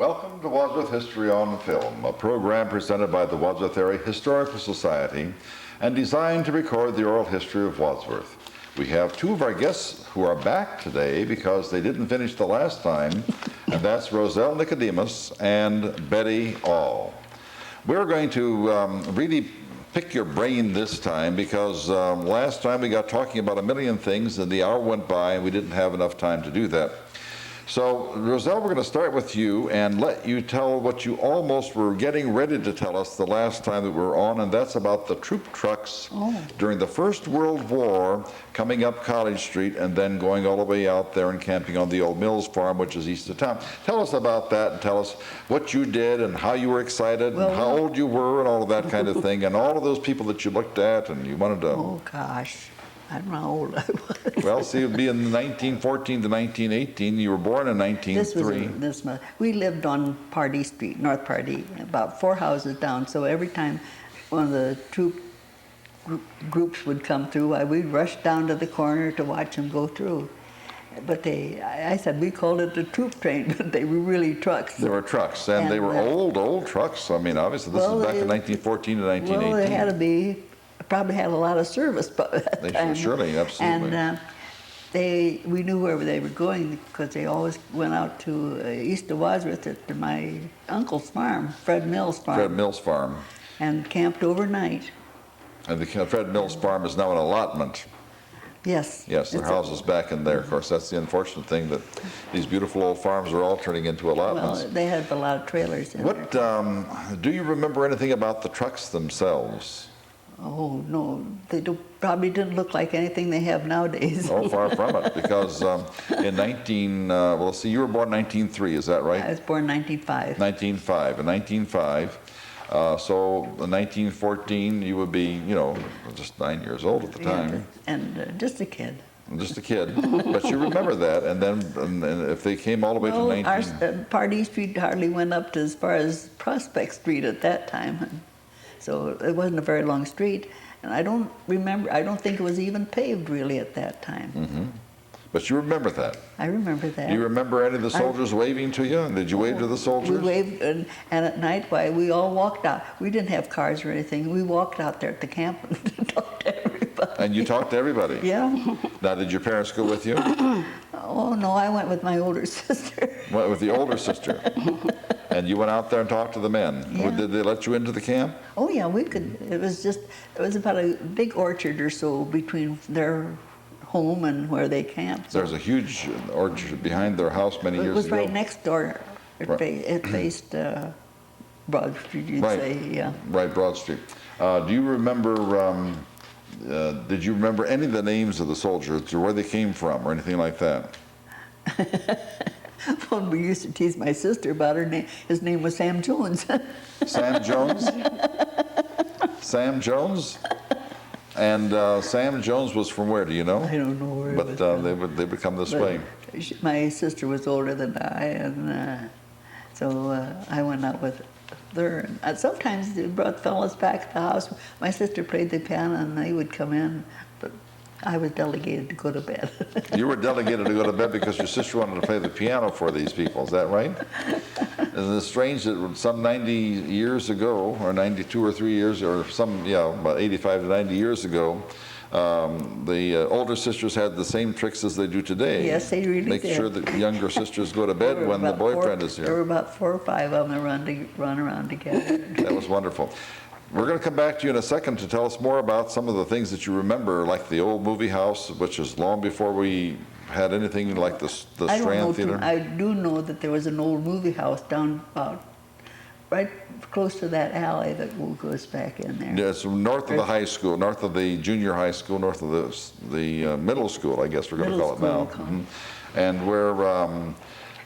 Welcome to Wadsworth History on Film, a program presented by the Wadsworth Area Historical Society and designed to record the oral history of Wadsworth. We have two of our guests who are back today because they didn't finish the last time, and that's Rosella Nicodemus and Betty All. We're going to really pick your brain this time because last time we got talking about a million things and the hour went by and we didn't have enough time to do that. So, Roselle, we're going to start with you and let you tell what you almost were getting ready to tell us the last time that we were on, and that's about the troop trucks during the First World War coming up College Street and then going all the way out there and camping on the old Mills Farm, which is east of town. Tell us about that and tell us what you did and how you were excited and how old you were and all of that kind of thing, and all of those people that you looked at and you wanted to... Oh, gosh. I don't know how old I was. Well, see, it would be in 1914 to 1918. You were born in 1903. We lived on Pardee Street, North Pardee, about 4 houses down. So every time one of the troop groups would come through, we'd rush down to the corner to watch them go through. But I said we called it the troop train, but they were really trucks. They were trucks, and they were old trucks. I mean, obviously, this is back in 1914 to 1918. Well, they had to be. Probably had a lot of service by that time. Surely, absolutely. And we knew where they were going because they always went out to east of Wadsworth to my uncle's farm, Fred Mills' farm. Fred Mills' farm. And camped overnight. And the Fred Mills' farm is now an allotment. Yes. Yes, their house is back in there. Of course, that's the unfortunate thing, that these beautiful old farms are all turning into allotments. Well, they had a lot of trailers in there. Do you remember anything about the trucks themselves? Oh, no, they probably didn't look like anything they have nowadays. Oh, far from it, because in well, see, you were born in 1903, is that right? I was born in 1905. 1905. In 1905, so in 1914, you would be, just 9 years old at the time. Yeah, and just a kid. Just a kid, but you remember that, and then and if they came all the way to Pardee Street hardly went up to as far as Prospect Street at that time. So it wasn't a very long street, and I don't think it was even paved really at that time. Mm-hmm. But you remember that? I remember that. Do you remember any of the soldiers waving to you? Did you wave to the soldiers? We waved, and at night, we all walked out. We didn't have cars or anything. We walked out there at the camp and talked to everybody. And you talked to everybody? Yeah. Now, did your parents go with you? Oh, no, I went with my older sister. Went with the older sister? And you went out there and talked to the men? Yeah. Did they let you into the camp? Oh, yeah, we could. It was about a big orchard or so between their home and where they camped. There's a huge orchard behind their house many years ago. It was right next door. It faced Broad Street, you'd say, yeah. Right, Broad Street. Do you remember, did you remember any of the names of the soldiers or where they came from or anything like that? Well, we used to tease my sister about her name. His name was Sam Jones. Sam Jones? Sam Jones? And Sam Jones was from where, do you know? I don't know where. But they would come this way. My sister was older than I, and so I went out with her. And sometimes they brought fellas back to the house. My sister played the piano, and they would come in, but I was delegated to go to bed. You were delegated to go to bed because your sister wanted to play the piano for these people, is that right? Isn't it strange that some 90 years ago, or 92 or 3 years, or about 85 to 90 years ago, the older sisters had the same tricks as they do today. Yes, they really did. Make sure that younger sisters go to bed when the boyfriend is here. There were about 4 or 5 of them that run around together. That was wonderful. We're going to come back to you in a second to tell us more about some of the things that you remember, like the old movie house, which is long before we had anything like the Strand Theater. I do know that there was an old movie house down about right close to that alley that goes back in there. Yeah, it's north of the high school, north of the junior high school, north of the middle school, I guess we're going to call it now. Mm-hmm. And where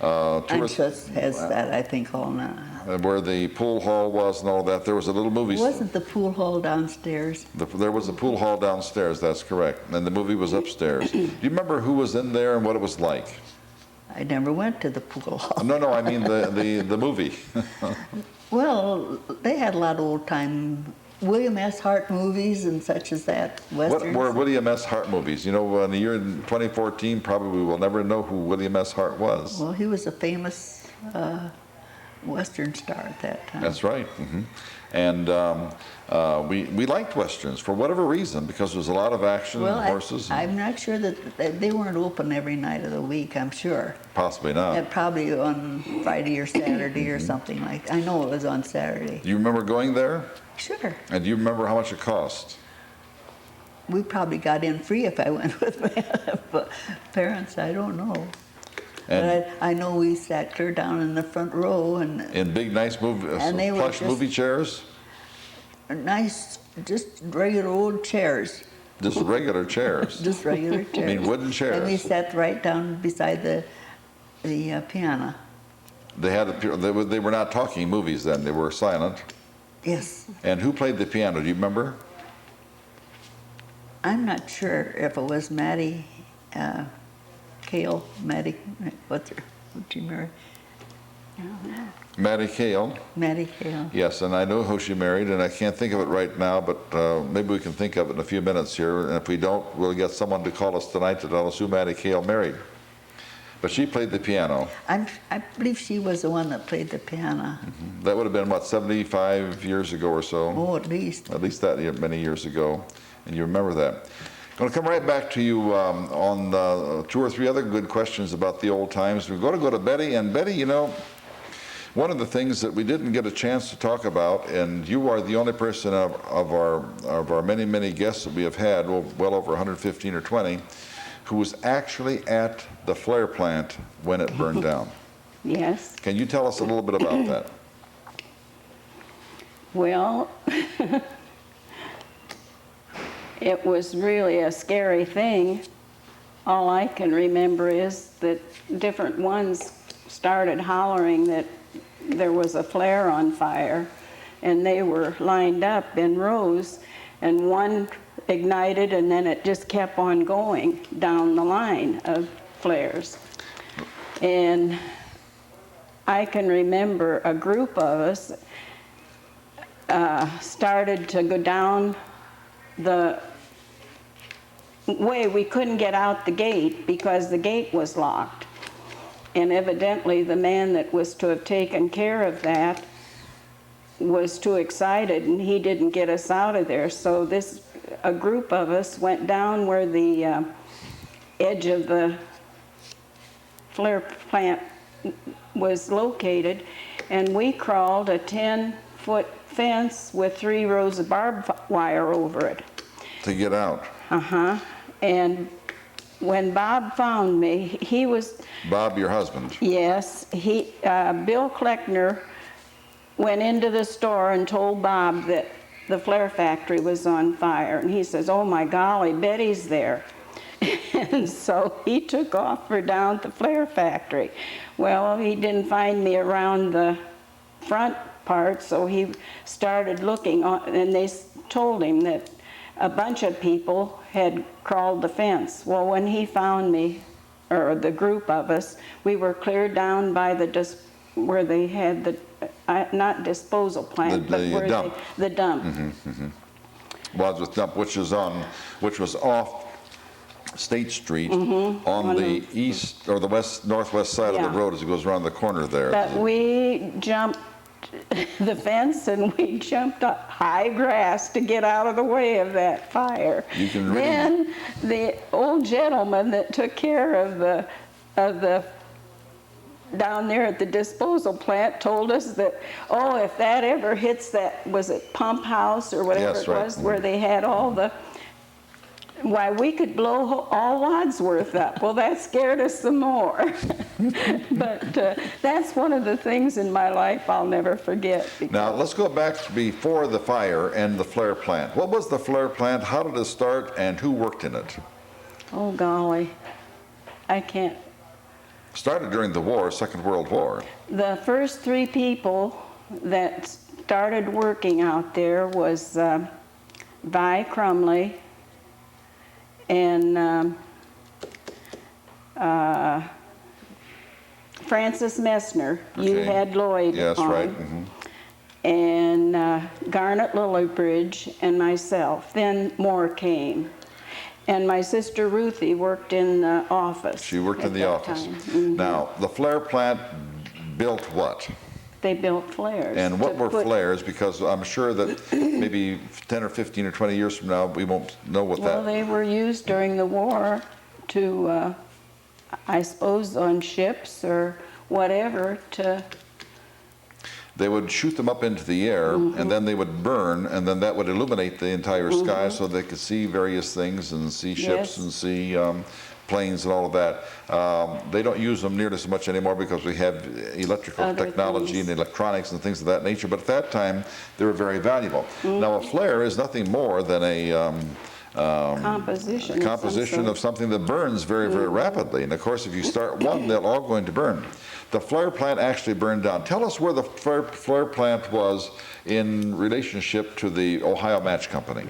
Anschutz has that, I think, all now. Where the pool hall was and all that, there was a little movie. Wasn't the pool hall downstairs? There was a pool hall downstairs, that's correct. And the movie was upstairs. Do you remember who was in there and what it was like? I never went to the pool hall. No, I mean the movie. Well, they had a lot of old-time William S. Hart movies and such as that, westerns. What were William S. Hart movies? In the year 2014, probably we'll never know who William S. Hart was. Well, he was a famous Western Star at that time. That's right. And we liked Westerns for whatever reason, because there was a lot of action Well, and horses. I'm not sure that they weren't open every night of the week, I'm sure. Possibly not. Probably on Friday or Saturday or something like that. I know it was on Saturday. Do you remember going there? Sure. And do you remember how much it cost? We probably got in free if I went with my parents. I don't know. And But I know we sat clear down in the front row and in big, nice And they were plush just- movie chairs? nice, just regular old chairs. Just regular chairs? Just regular chairs. I mean wooden chairs? And we sat right down beside the piano. They were not talking movies then, they were silent. Yes. And who played the piano, do you remember? I'm not sure if it was Maddie Cale, Maddie, what's she married? Mattie Cale. Maddie Cale. Yes, and I know who she married, and I can't think of it right now, but maybe we can think of it in a few minutes here, and if we don't, we'll get someone to call us tonight to tell us who Mattie Cale married. But she played the piano. I believe she was the one that played the piano. That would have been, what, 75 years ago or so? Oh, at least. At least that many years ago, and you remember that. I'm going to come right back to you on 2 or 3 other good questions about the old times. We're going to go to Betty, and Betty, you know, one of the things that we didn't get a chance to talk about, and you are the only person of our many, many guests that we have had, well over 115 or 20, who was actually at the flare plant when it burned down. Yes. Can you tell us a little bit about that? Well, it was really a scary thing. All I can remember is that different ones started hollering that there was a flare on fire, and they were lined up in rows, and one ignited, and then it just kept on going down the line of flares. And I can remember a group of us started to go down the way. We couldn't get out the gate because the gate was locked. And evidently the man that was to have taken care of that was too excited, and he didn't get us out of there. So a group of us went down where the edge of the flare plant was located, and we crawled a 10-foot fence with 3 rows of barbed wire over it. To get out? And when Bob found me, he was... Bob, your husband? Yes. Bill Kleckner went into the store and told Bob that the flare factory was on fire. And he says, "Oh my golly, Betty's there." And so he took off for down to the flare factory. Well, he didn't find me around the front part, so he started looking on, and they told him that a bunch of people had crawled the fence. Well, when he found me, or the group of us, we were clear down by where they had the, not disposal plant, but where dump. the dump. Wadsworth Dump, which was off State Street on the east or the northwest side of the road as it goes around the corner there. But we jumped the fence, and we jumped up high grass to get out of the way of that fire. You can really... Then the old gentleman that took care of the down there at the disposal plant told us that, oh, if that ever hits that, was it pump house or whatever it was, where they had all the, why, we could blow all Wadsworth up. Well, that scared us some more. But that's one of the things in my life I'll never forget. Now, let's go back to before the fire and the flare plant. What was the flare plant? How did it start, and who worked in it? Oh, golly. I can't. Started during the war, Second World War. The first 3 people that started working out there was Vi Crumley and Francis Messner. Okay. You had Lloyd Yes, on. right. And Garnet Lillibridge and myself. Then more came. And my sister Ruthie worked in the office. She worked in the office. Time. Now, the flare plant built what? They built flares. And what to were put- flares? Because I'm sure that maybe 10 or 15 or 20 years from now, we won't know what Well, that... they were used during the war to, I suppose, on ships or whatever to, They would shoot them up into the air, and then they would burn, and then that would illuminate the entire sky so they could see various things and see ships Yes. and see planes and all of that. They don't use them nearly so much anymore because we have electrical Other technology things. and electronics and things of that nature, but at that time, they were very valuable. Now, a flare is nothing more than a composition. composition of something that burns very, very rapidly. And of course, if you start one, they're all going to burn. The flare plant actually burned down. Tell us where the flare plant was in relationship to the Ohio Match Company.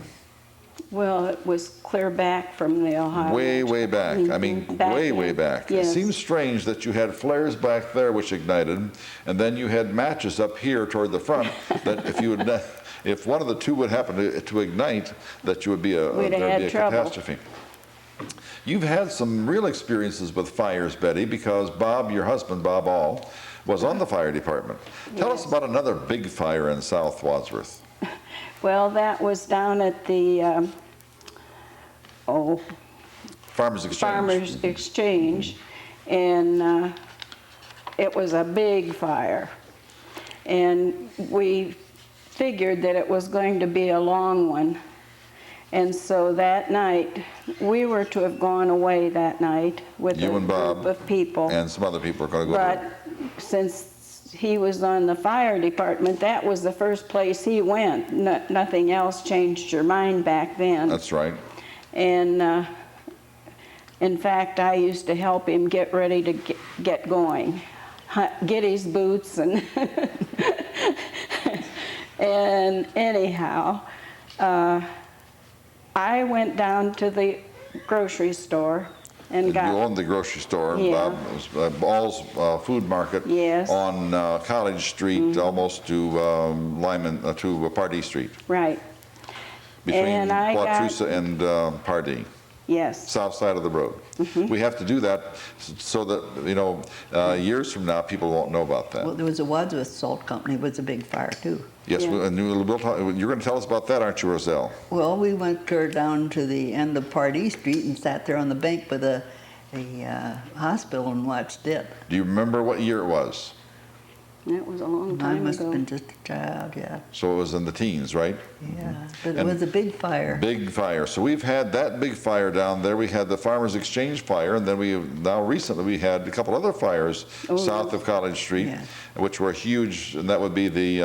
Well, it was clear back from the Ohio. Way, Match. way back. I mean, Back way, in. way back. It Yes. seems strange that you had flares back there which ignited, and then you had matches up here toward the front that if you would, if one of the two would happen to ignite, that you would be We'd have there'd had be a trouble. catastrophe. You've had some real experiences with fires, Betty, because Bob, your husband, Bob All, was on the fire department. Tell us Yes. about another big fire in South Wadsworth. Well, that was down at the, Farmers Exchange. Farmers Exchange, and it was a big fire. And we figured that it was going to be a long one. And so that night, we were to have gone away that night with You a and Bob group of people. And some other people are going to go But there. since he was on the fire department, that was the first place he went. Nothing else changed your mind back then. That's right. And in fact, I used to help him get ready to get going, get his boots and and anyhow, I went down to the grocery store and You got, owned the grocery store, Yeah. Bob, it was Ball's Food Market. Yes. On College Street, almost to Lyman, to Pardee Street, right, between And I got- Wautusa and Pardee, yes. south side of the road. We have to do that so that, you know, years from now, people won't know about that. Well, there was a Wadsworth Salt Company, it was a big fire too. Yes, Yeah. and you're going to tell us about that, aren't you, Roselle? Well, we went clear down to the end of Pardee Street and sat there on the bank by the hospital and watched it. Do you remember what year it was? That was a long I time must have ago. been just a child, yeah. So it was in the teens, right? Yeah, but it And- was a big fire. Big fire. So we've had that big fire down there. We had the Farmers Exchange fire, and then now recently we had a couple other fires south of College Street, Yeah. which were huge, and that would be the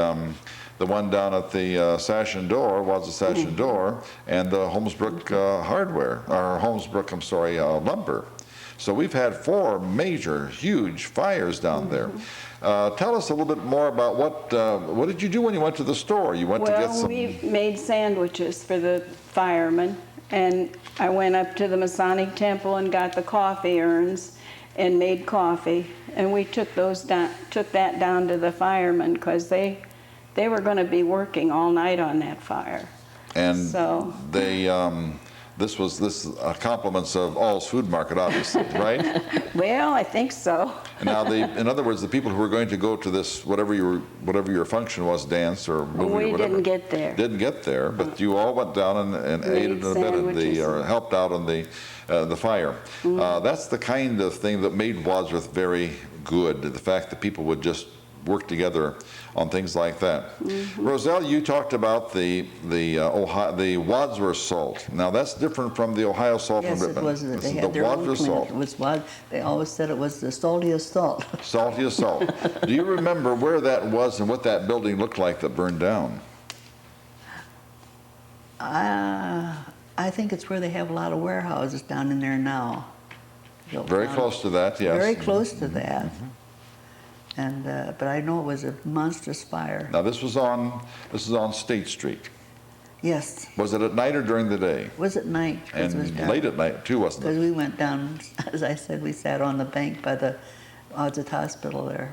one down at the Sash and Door, Wadsworth Sash and Door, and the Holmesbrook Hardware, or Holmesbrook, I'm sorry, Lumber. So we've had 4 major, huge fires down there. Tell us a little bit more about what did you do when you went to the store? You went to get Well, some... we made sandwiches for the firemen, and I went up to the Masonic Temple and got the coffee urns and made coffee, and we took that down to the firemen because they were going to be working all night on that fire. And So- they, this compliments of All's Food Market, obviously, right? Well, I think so. And now, in other words, the people who were going to go to this, whatever your function was, dance or movie We or whatever. didn't get there. Didn't get there, but you all went down and Made aided and abetted sandwiches. or helped out on the fire. That's the kind of thing that made Wadsworth very good, the fact that people would just work together on things like that. Roselle, you talked about the Wadsworth salt. Now that's different from the Ohio salt Yes, from it Ripon. was, This they is had the their own Wadsworth clinic. salt. It was, they always said it was the saltiest salt. Saltiest salt. Do you remember where that was and what that building looked like that burned down? I think it's where they have a lot of warehouses down in there now. Very close to that, yes. Very close to that. And, but I know it was a monstrous fire. Now this is on State Street. Yes. Was it at night or during the day? Was it night? 'Cause it was And dark. late at night too, wasn't Because it? we went down, as I said, we sat on the bank by the Wadsworth Hospital there,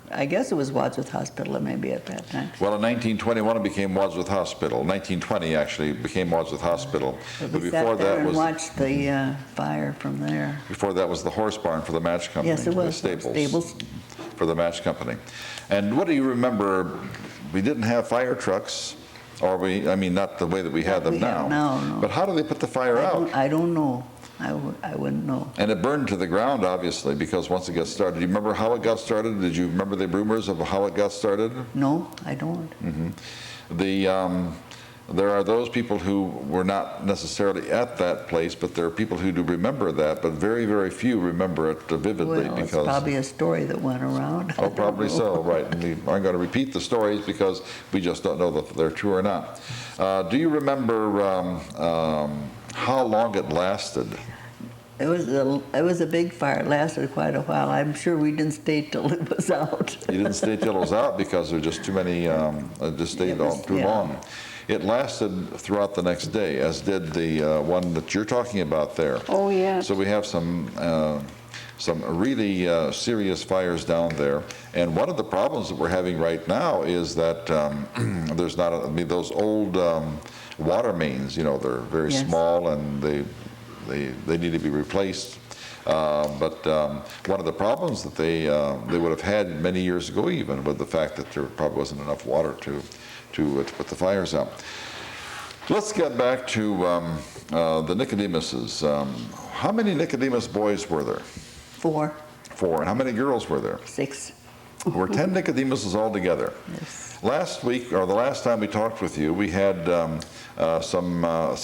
I guess it was Wadsworth Hospital maybe at that time. Well, in 1921 it became Wadsworth Hospital. 1920 actually became Wadsworth Hospital. But But we before sat there that and was watched the fire from there. the horse barn for the match company. Yes, it the was. Staples. Stables. for the match company. And what do you remember? We didn't have fire trucks, or I mean, not the way that we have them now. No. But how do they put the fire out? I don't know. I wouldn't know. And it burned to the ground, obviously, because once it got started. Do you remember how it got started? Did you remember the rumors of how it got started? No, I don't. There are those people who were not necessarily at that place, but there are people who do remember that, but very, very few remember it vividly. Well, because it's probably a story that went around. Oh, probably so, right. And we aren't going to repeat the stories because we just don't know that they're true or not. Do you remember how long it lasted? It was a big fire. It lasted quite a while. I'm sure we didn't stay till it was out. You didn't stay till it was out because there were just too many, just stayed too long. It lasted throughout the next day, as did the one that you're talking about there. Oh, yes. So we have some really serious fires down there. And one of the problems that we're having right now is that there's not, those old water mains, you know, they're very small and they need to be replaced. But one of the problems that they would have had many years ago even was the fact that there probably wasn't enough water to put the fires out. Let's get back to the Nicodemuses. How many Nicodemus boys were there? 4. 4. And how many girls were there? 6. There were 10 Nicodemuses altogether. Yes. Last week, or the last time we talked with you, we had some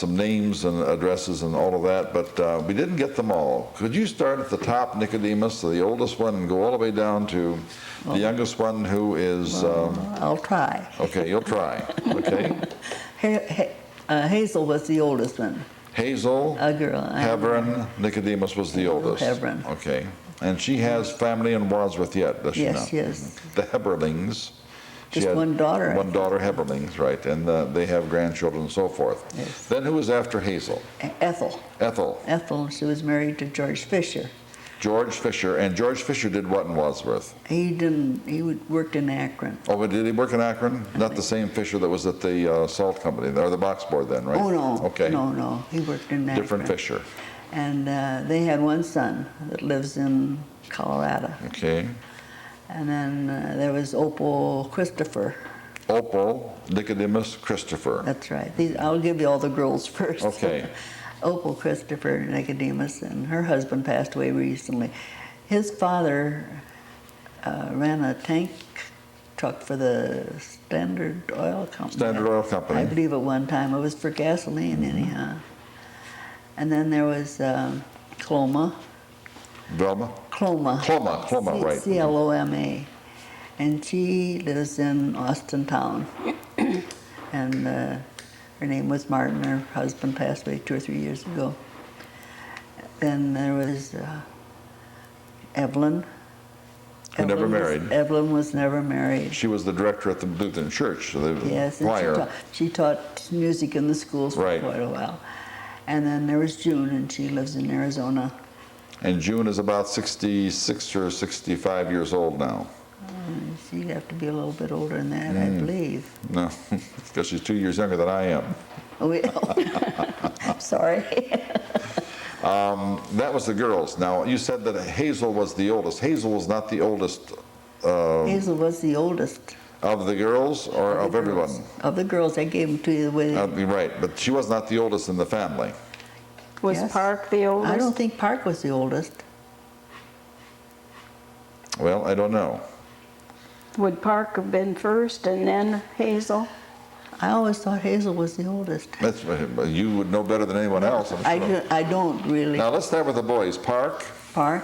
names and addresses and all of that, but we didn't get them all. Could you start at the top, Nicodemus, the oldest one, and go all the way down to the youngest one, who is... I'll try. Okay, you'll try. Okay. Hazel was the oldest one. Hazel, A girl. Hebron, Nicodemus was the oldest. Hebron. Okay. And she has family in Wadsworth yet, does she not? Yes. The Heberlings. She Just had one daughter. One daughter, Heberlings, right. And they have grandchildren and so forth. Yes. Then who was after Hazel? Ethel. Ethel. Ethel, she was married to George Fisher. George Fisher. And George Fisher did what in Wadsworth? He worked in Akron. Oh, but did he work in Akron? Not the same Fisher that was at the salt company, or the box board then, right? Oh, no. Okay. No. He worked in Akron. Different Fisher. And they had one son that lives in Colorado. Okay. And then there was Opal Christopher. Opal, Nicodemus, Christopher. That's right. I'll give you all the girls first. Okay. Opal Christopher Nicodemus, and her husband passed away recently. His father ran a tank truck for the Standard Oil Company. Standard Oil Company. I believe at one time. It was for gasoline, anyhow. And then there was Cloma. Velma? Cloma, right. C-L-O-M-A. And she lives in Austin Town. And her name was Martin. Her husband passed away 2 or 3 years ago. Then there was Evelyn. Who never married. Evelyn was never married. She was the director at the Lutheran Church, the Yes, and choir. she taught music in the schools for Right. quite a while. And then there was June, and she lives in Arizona. And June is about 66 or 65 years old now. She'd have to be a little bit older than that, I believe. No, because she's 2 years younger than I am. Oh, yeah. Sorry. That was the girls. Now, you said that Hazel was the oldest. Hazel was not the oldest Hazel was the oldest. of the girls or of everyone? Of the girls, I gave them to you the way they... Right, but she was not the oldest in the family. Was Yes. Park the oldest? I don't think Park was the oldest. Well, I don't know. Would Park have been first and then Hazel? I always thought Hazel was the oldest. That's, you would know better than anyone else, I'm sure. I don't really. Now, let's start with the boys. Park. Park,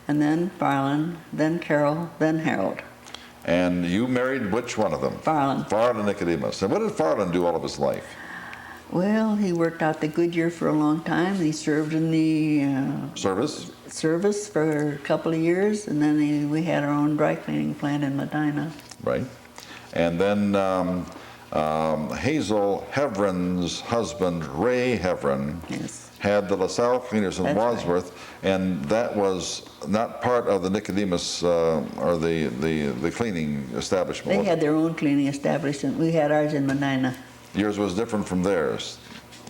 and then Farland, then Carol, then Harold. And you married which one of them? Farland. Farland Nicodemus. And what did Farland do all of his life? Well, he worked out the Goodyear for a long time. He served in the Service? service for a couple of years, and then we had our own dry cleaning plant in Medina. Right. And then Hazel Hebron's husband, Ray Hebron, Yes. had the LaSalle Cleaners in That's Wadsworth, and that was not part of the Nicodemus or the cleaning establishment. They was it? had their own cleaning establishment. We had ours in Medina. Yours was different from theirs.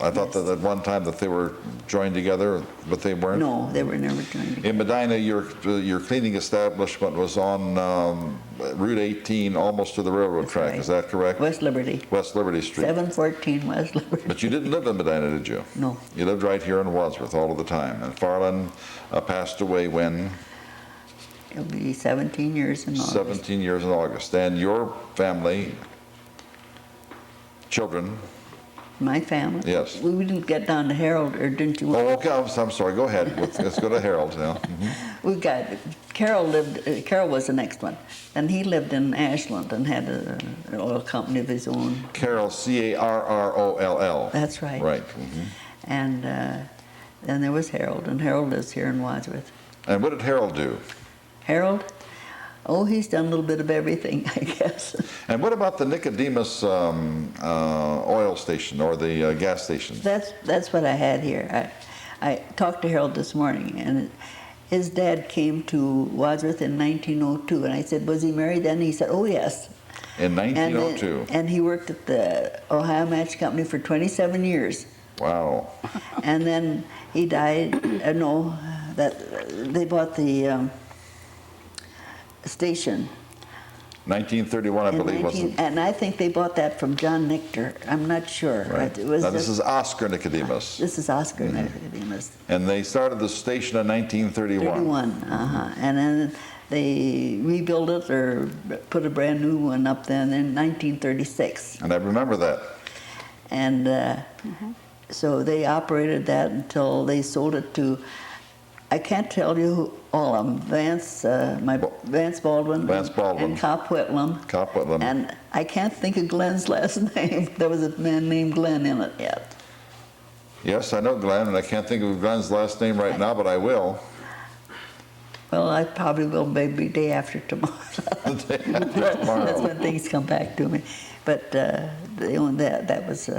I thought that at one time that they were joined together, but they weren't. No, they were never joined together. In Medina, your cleaning establishment was on Route 18, almost to the railroad track. right. Is that correct? West Liberty. West Liberty Street. 714 West Liberty. But you didn't live in Medina, did you? No. You lived right here in Wadsworth all of the time. And Farland passed away when? It'll be 17 years in August. 17 years in August. And your family, children? My family? Yes. We didn't get down to Harold, or didn't you? Oh, okay. I'm sorry. Go ahead. Let's go to Harold now. We got, Carol was the next one. And he lived in Ashland and had an oil company of his own. Carroll, Carroll. That's right. Right. And then there was Harold, and Harold lives here in Wadsworth. And what did Harold do? Harold? Oh, he's done a little bit of everything, I guess. And what about the Nicodemus oil station or the gas station? That's what I had here. I talked to Harold this morning, and his dad came to Wadsworth in 1902, and I said, was he married then? He said, oh, yes. In 1902? And he worked at the Ohio Match Company for 27 years. Wow. And then he died, they bought the station. 1931, I believe, wasn't it? And I think they bought that from John Nichter. I'm not sure. Right. It was Now, this is Oscar Nicodemus. This is Oscar Nicodemus. And they started the station in 1931. 31, and then they rebuilt it or put a brand new one up then in 1936. And I remember that. And so they operated that until they sold it to, I can't tell you who, all of them, Vance Baldwin, and Cop Whitlam. And I can't think of Glenn's last name. There was a man named Glenn in it yet. Yes, I know Glenn, and I can't think of Glenn's last name right now, but I will. Well, I probably will maybe day after tomorrow. That's when things come back to me. But they owned that. That was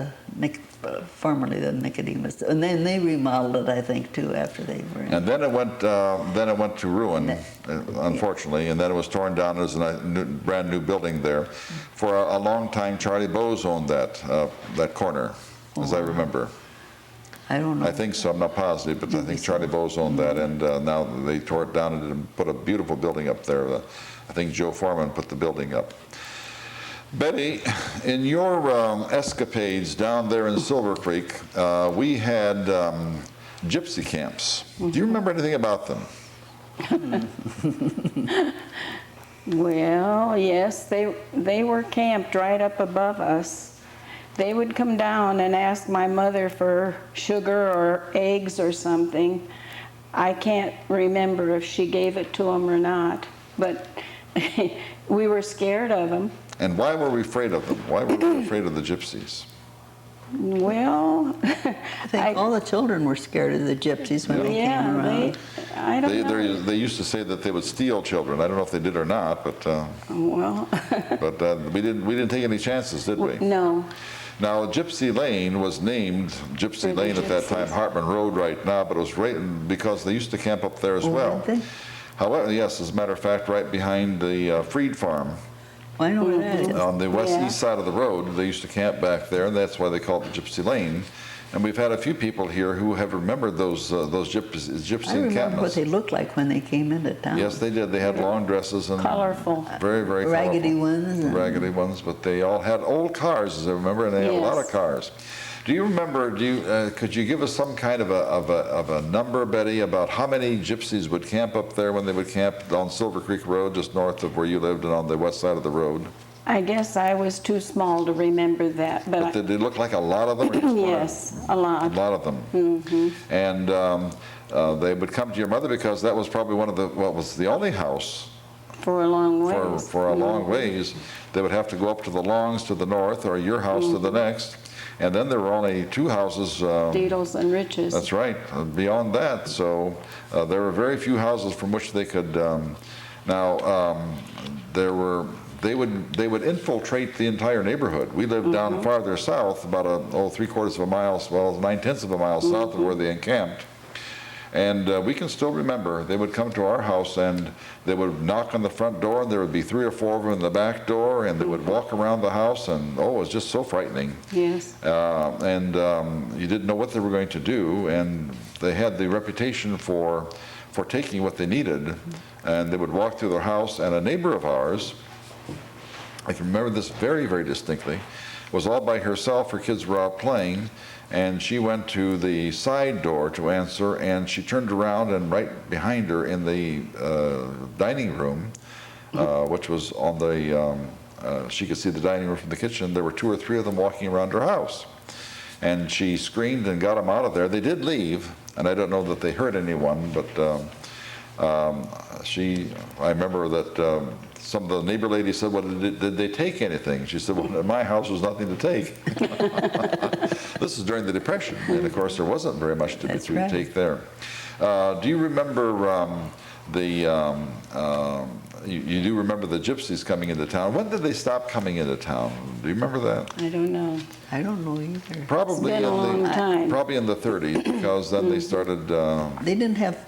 formerly the Nicodemus, and then they remodeled it, I think, too, after they were in. And then it went to ruin, unfortunately, and then it was torn down as a brand new building there. For a long time, Charlie Bowes owned that corner, as I remember. I don't know. I think so. I'm not positive, but I think Charlie Bowes owned that, and now they tore it down and put a beautiful building up there. I think Joe Foreman put the building up. Betty, in your escapades down there in Silver Creek, we had gypsy camps. Do you remember anything about them? Well, yes, they were camped right up above us. They would come down and ask my mother for sugar or eggs or something. I can't remember if she gave it to them or not, but we were scared of them. And why were we afraid of them? Why were we afraid of the gypsies? Well, I think all the children were scared of the gypsies when they came around. I don't know. They used to say that they would steal children. I don't know if they did or not, but Well, but we didn't take any chances, did we? no. Now, Gypsy Lane was named Gypsy Lane at that time, Hartman Road right now, but it was right because they used to camp up there as well. Did they? However, yes, as a matter of fact, right behind the Freed Farm, I know where that is. on the east side of the road, they used to camp back there, and that's why they call it the Gypsy Lane. And we've had a few people here who have remembered those gypsy I remember encampments. what they looked like when they came into town. Yes, they did. They had long dresses and Colorful. very, very Raggedy colorful. ones. Raggedy ones, but they all had old cars, as I remember, and they had a lot of Yes. cars. Do you remember? Could you give us some kind of a number, Betty, about how many gypsies would camp up there when they would camp on Silver Creek Road, just north of where you lived, and on the west side of the road? I guess I was too small to remember that, But did they look like a lot of them? Or just one? yes, a lot. A lot of them. And they would come to your mother because that was probably was the only house For a long ways. for a long ways. They would have to go up to the Longs to the north or your house to the next. And then there were only two houses. Deedles and Riches. That's right. Beyond that, so there were very few houses from which they could. They would infiltrate the entire neighborhood. We lived down farther south, about 3/4 of a mile, 9/10 of a mile south of where they encamped. And we can still remember, they would come to our house and they would knock on the front door, and there would be 3 or 4 of them in the back door, and they would walk around the house, and oh, it was just so frightening. Yes. You didn't know what they were going to do, and they had the reputation for taking what they needed, and they would walk through their house, and a neighbor of ours, I can remember this very, very distinctly, was all by herself. Her kids were out playing, and she went to the side door to answer, and she turned around, and right behind her in the dining room, which was on the, she could see the dining room from the kitchen, there were 2 or 3 of them walking around her house. And she screamed and got them out of there. They did leave, and I don't know that they hurt anyone, but I remember that some of the neighbor ladies said, well, did they take anything? She said, well, in my house was nothing to take. This is during the Depression, and of course there wasn't very much to take there. Do you remember you do remember the gypsies coming into town? When did they stop coming into town? Do you remember that? I don't know. I don't know either. Probably It's been a long time. Probably in the 30s, because then they started. They didn't have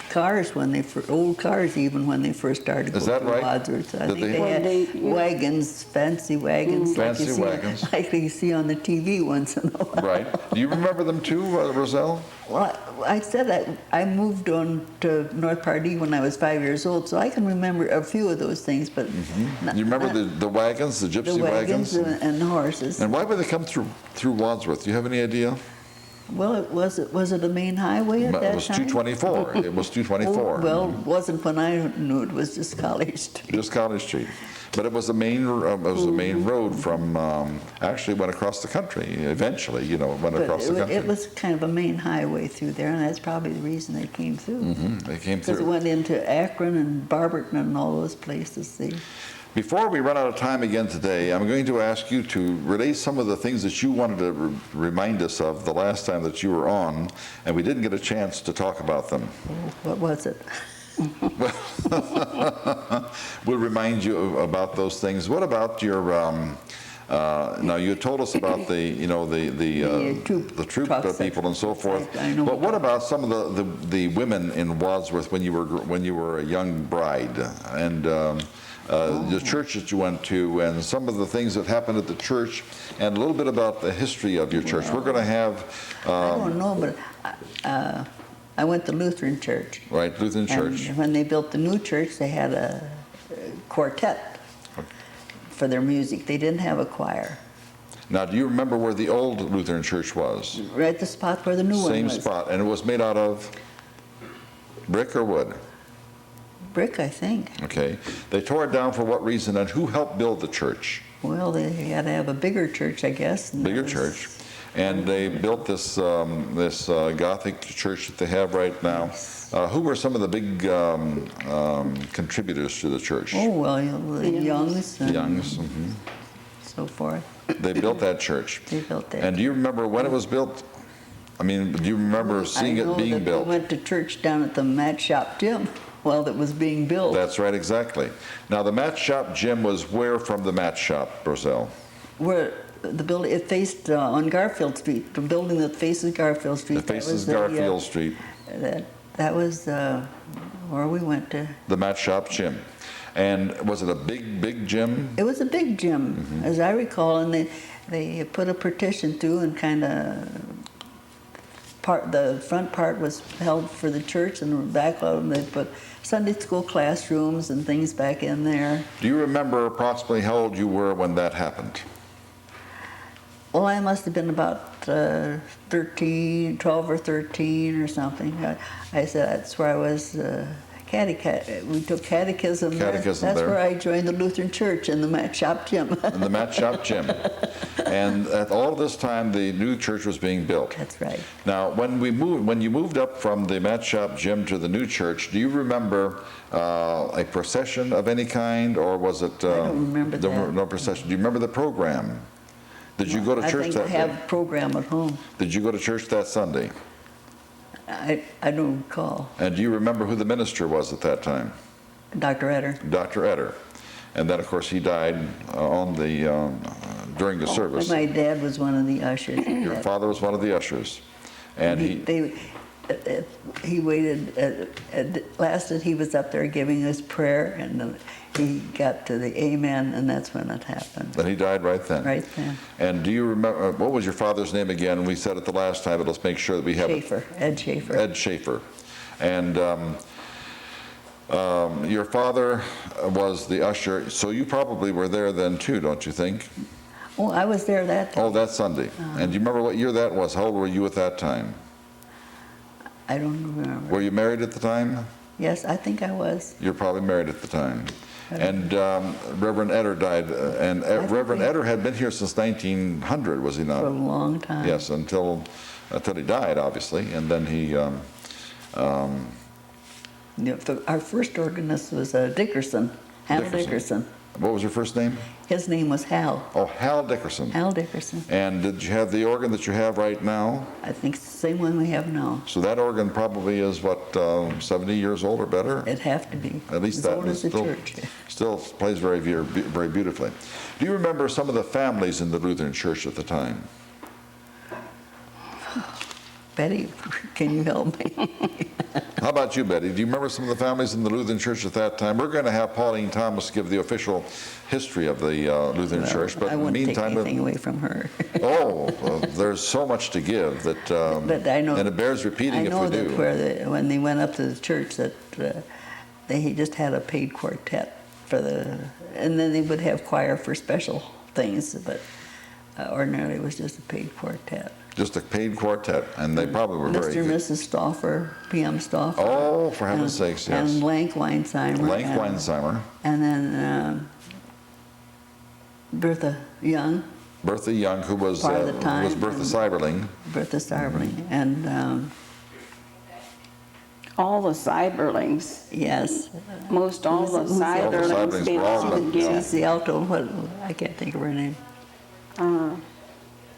cars when they old cars even when they first started. Is that right? Wadsworth. I Did think they- they had wagons, fancy wagons, Fancy wagons. like you see on the TV once in a while. Right. Do you remember them too, Roselle? Well, I said I moved on to North Pardee when I was 5 years old, so I can remember a few of those things, but not, You remember not the wagons, the gypsy the wagons wagons? and the horses. And why would they come through Wadsworth? Do you have any idea? Well, was it a main highway at that It was time? 224. It was 224. Oh, well, it wasn't when I knew it was just College Street. Just College Street. But it was a main road from, actually went across the country eventually, it went But across the country. it was kind of a main highway through there, and that's probably the reason they came through. They came Because it through. went into Akron and Barberton and all those places. Before we run out of time again today, I'm going to ask you to relate some of the things that you wanted to remind us of the last time that you were on, and we didn't get a chance to talk about them. What was it? We'll remind you about those things. What about your, now you told us about the troop people and so forth. I know. But what about some of the women in Wadsworth when you were a young bride, and the church that you went to, and some of the things that happened at the church, and a little bit about the history of your church? We're going to have. I don't know, but I went to Lutheran church. Right, Lutheran church. And when they built the new church, they had a quartet for their music. They didn't have a choir. Now, do you remember where the old Lutheran church was? Right the spot where the new one was. Same spot, and it was made out of brick or wood? Brick, I think. Okay. They tore it down for what reason, and who helped build the church? Well, they had to have a bigger church, I guess. and Bigger that was- church. And they built this Gothic church that they have right now. Who were some of the big contributors to the church? Oh, well, the Youngs and Youngs. so forth. They built that church. They built that. And do you remember when it was built? I mean, do you remember seeing it being I know that built? we went to church down at the mat shop gym while it was being built. That's right, exactly. Now, the mat shop gym was where from the mat shop, Roselle? Where the building, it faced on Garfield Street, the building that faces Garfield Street. It faces Garfield Street. That was where we went to. The mat shop gym. And was it a big gym? It was a big gym, as I recall, and they put a partition through and kind of the front part was held for the church, and the back of them they put Sunday school classrooms and things back in there. Do you remember approximately how old you were when that happened? Well, I must have been about 13, 12 or 13 or something. I said that's where I was. We took catechism there. Catechism That's there. where I joined the Lutheran Church in the mat shop gym. In the mat shop gym. And at all this time, the new church was being built. That's right. Now, when you moved up from the mat shop gym to the new church, do you remember a procession of any kind, or was it? I don't remember there were that. no procession. Do you remember the program? Did you go to church I think that I have day? a program at home. Did you go to church that Sunday? I don't recall. And do you remember who the minister was at that time? Dr. Etter. Dr. Etter. And then, of course, he died during the service. My dad was one of the ushers. Your father was one of the ushers. And he waited, at last he was up there giving us prayer, and then he got to the amen, and that's when it happened. Then he died right then? Right then. And do you remember, what was your father's name again? We said it the last time, but let's make sure that we have Schaefer, Ed Schaefer. Ed Schaefer. And your father was the usher, so you probably were there then too, don't you think? Oh, I was there that time. Oh, that Sunday. And do you remember what year that was? How old were you at that time? I don't remember. Were you married at the time? Yes, I think I was. You're probably married at the time. And Reverend Etter died, and Reverend Etter had been here since 1900, was he not? For a long time. Yes, until he died, obviously, and then he. Our first organist was Dickerson, Hal Dickerson. What was your first name? His name was Hal. Oh, Hal Dickerson. Hal Dickerson. And did you have the organ that you have right now? I think it's the same one we have now. So that organ probably is, what, 70 years old or better? It'd have to be. At least as that old as the church. still plays very, very beautifully. Do you remember some of the families in the Lutheran Church at the time? Betty, can you help me? How about you, Betty? Do you remember some of the families in the Lutheran Church at that time? We're going to have Pauline Thomas give the official history of the Lutheran Church, but I in the wouldn't meantime... take anything away from her. There's so much to give that, But I know, and it bears repeating if we I know do. that when they went up to the church that they just had a paid quartet and then they would have choir for special things, but ordinarily it was just a paid quartet. Just a paid quartet, and they probably were very Mr. and good. Mrs. Stauffer, P.M. Stauffer. Oh, for heaven's sakes, yes. And Lank Weinsheimer. Lank Weinsheimer. And then Bertha Young. Bertha Young, who was Part of the time, Bertha and Seiberling. Bertha Seiberling. And All the Seiberlings, yes. most all the Who's the other Seiberlings were all belong men. She's the alto. I can't think of her name.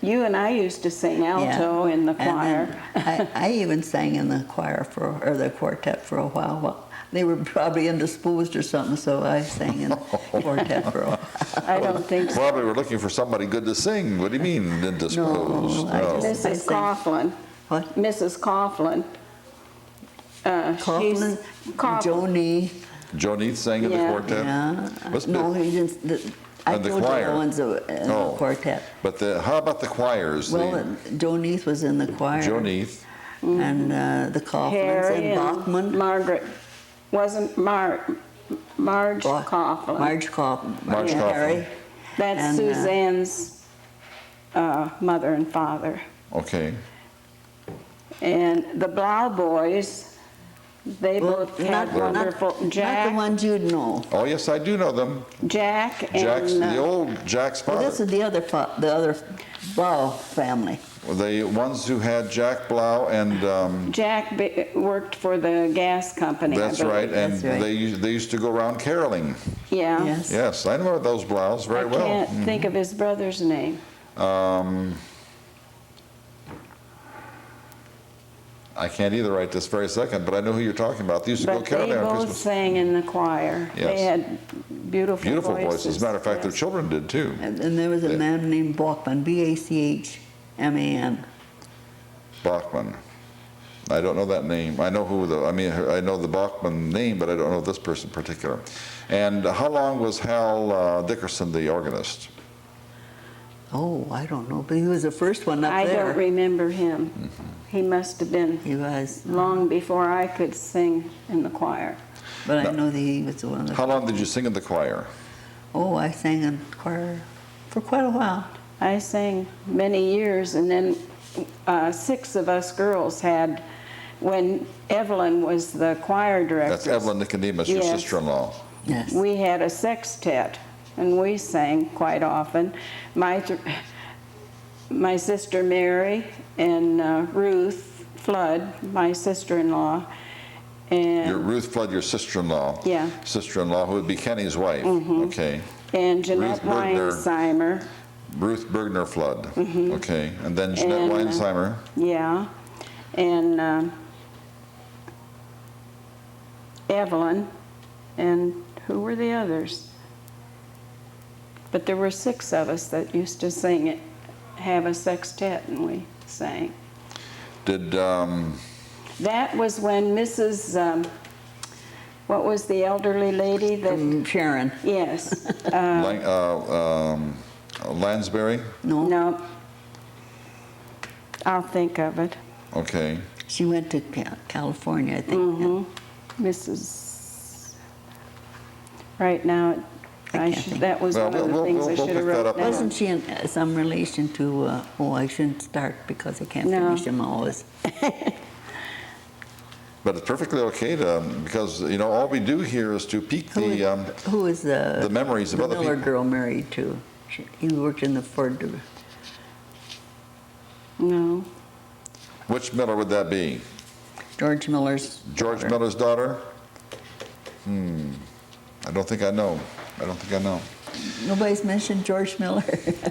You and I used to sing alto in the And then choir. I even sang in the choir or the quartet for a while. Well, they were probably indisposed or something, so I sang in quartet for a while. I don't think so. Probably were looking for somebody good to sing. What do you mean, indisposed? No, I just- Mrs. sang- Coughlin. What? Mrs. Coughlin. Coughlin, Joe Neath. Joe Neath sang in the Yeah. quartet? Yeah. Must No, be- he didn't. I And the told choir. you the ones in the Oh. quartet. But how about the choirs? Well, Joe Neath was in the choir. Joe Neath. And the Coughlins Harry and and Bachman. Margaret. Wasn't Marge Coughlin. Marge Coughlin. Marge Yeah, Coughlin. Harry. That's and, Suzanne's mother and father. Okay. And the Blau boys, they Well, both had wonderful. Not Jack, the ones you'd know. Oh, yes, I do know them. Jack, Jack's, and the old Jack's Well, father. this is the other Blau family. The ones who had Jack Blau and, Jack worked for the gas company. I that's believe. right, and That's right. they used to go around caroling. Yeah. Yes. Yes, I remember those Blaus very I well. can't think of his brother's name. I can't either right this very second, but I know who you're talking about. They used to go But they caroling on both Christmas. sang in the choir. Yes. They had beautiful, Beautiful voices. As a matter of fact, their yes. children did too. And there was a man named Bachman, B-A-C-H-M-A-N. Bachman. I don't know that name. I know I know the Bachman name, but I don't know this person in particular. And how long was Hal Dickerson the organist? Oh, I don't know, but he was the first one up I there. don't remember him. He must have been He was, long before I could sing in the choir. but I know that he was the one that. How long did you sing in the choir? Oh, I sang in choir for quite a while. I sang many years, and then 6 of us girls had, when Evelyn was the choir director. That's Evelyn Nicodemus, your Yes. sister-in-law. Yes. We had a sextet, and we sang quite often. My sister Mary and Ruth Flood, my sister-in-law, and Ruth Flood, your sister-in-law. Yeah. Sister-in-law, who would be Kenny's wife. Okay. Jeanette Ruth Bergner. Weinsheimer. Ruth Bergner Flood. Okay. And then Jeanette And, Weinsheimer. Yeah, and Evelyn, and who were the others? But there were 6 of us that used to sing it, have a sextet, and we sang. Did That was when Mrs., what was the elderly lady that, Sharon. yes, Lansbury? No, no. I'll think of it. Okay. she went to California, I think. Mrs., right now, I can't think. that was Well, one of the we'll- things I we'll should have pick that wrote up. down. Wasn't she in some relation to, oh, I shouldn't start because I can't No. finish them always. But it's perfectly okay to, because, you know, all we do here is to pique Who is the memories of the other Miller people. girl married to? He worked in the Ford. No. Which Miller would that be? George Miller's George daughter. Miller's daughter? I don't think I know. I don't think I know. Nobody's mentioned George Miller.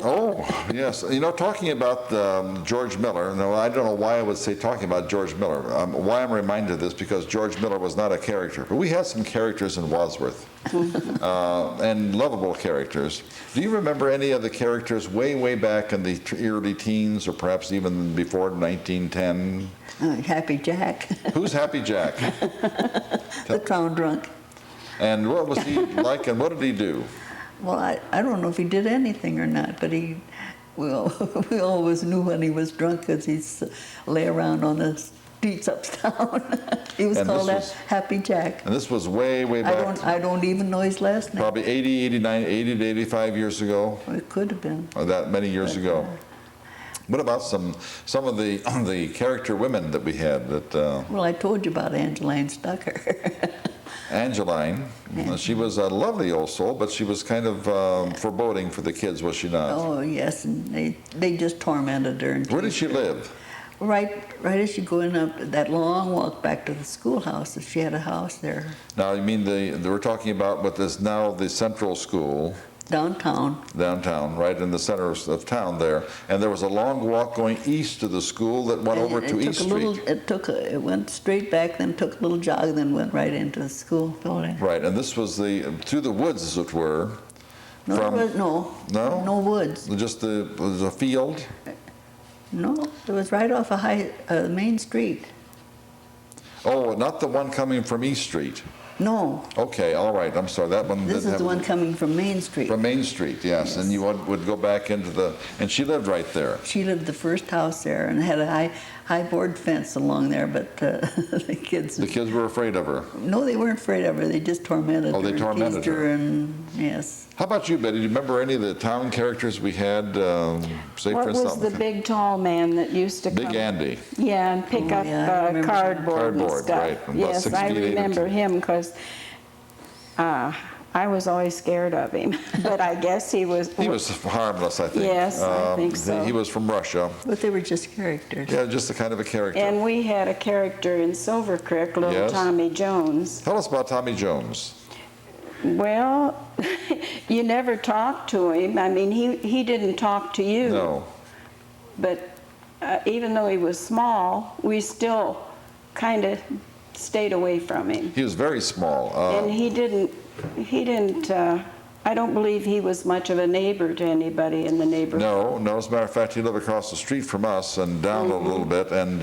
Oh, yes. You know, talking about George Miller, no, I don't know why I would say talking about George Miller. Why I'm reminded of this, because George Miller was not a character. But we had some characters in Wadsworth, and lovable characters. Do you remember any of the characters way, way back in the early teens, or perhaps even before 1910? Happy Jack, Who's Happy Jack? the clown drunk. And what was he like, and what did he do? Well, I don't know if he did anything or not, but we always knew when he was drunk because he'd lay around on the streets uptown. He was And called this was- Happy Jack. And this was way, way back, I don't even know his last name. probably 80, 89, 80 to 85 years ago. It could have been. Or that many years ago. What about some of the character women that we had? That Well, I told you about Angeline Stucker. Angeline, she was a lovely old soul, but she was kind of foreboding for the kids, was she not? Oh yes, and they just tormented her. And Where did she live? Right as you go in up that long walk back to the schoolhouse, she had a house there Now, you mean we're talking about what is now the Central School downtown. right in the center of town there, and there was a long walk going east to the school that went over to East Street. It went straight back, then took a little jog, then went right into the school building. Right, and this was through the woods, as it were. No, no woods. Just it was a field. No, it was right off a Main Street. Oh, not the one coming from East Street. No, Okay, all right, I'm sorry, that one. this didn't is the have- one coming from Main Street. From Main Street, yes, and you would go back into and she lived right there. She lived the first house there and had a high board fence along there, but the kids. The kids were afraid of her. No, they weren't afraid of her. They just tormented Oh, her. they tormented teased her. And yes. How about you, Betty? Do you remember any of the town characters we had? Say, What for was instance, the big tall man that used to come? Big Andy. Yeah, and pick Oh, up yeah, I remember cardboard and Cardboard, stuff. right, about Yes, 6 I feet, 8 remember inches. him because I was always scared of him, but I guess he was. He was harmless, I think. Yes, I think so. He was from Russia. But they were just characters. Yeah, just a kind of a character. And we had a character in Silver Creek, little Yes. Tommy Jones. Tell us about Tommy Jones. Well, you never talked to him. I mean, he didn't talk to you. No. But even though he was small, we still kind of stayed away from him. He was very small. And he didn't, I don't believe he was much of a neighbor to anybody in the neighborhood. No. As a matter of fact, he lived across the street from us and down a little bit. And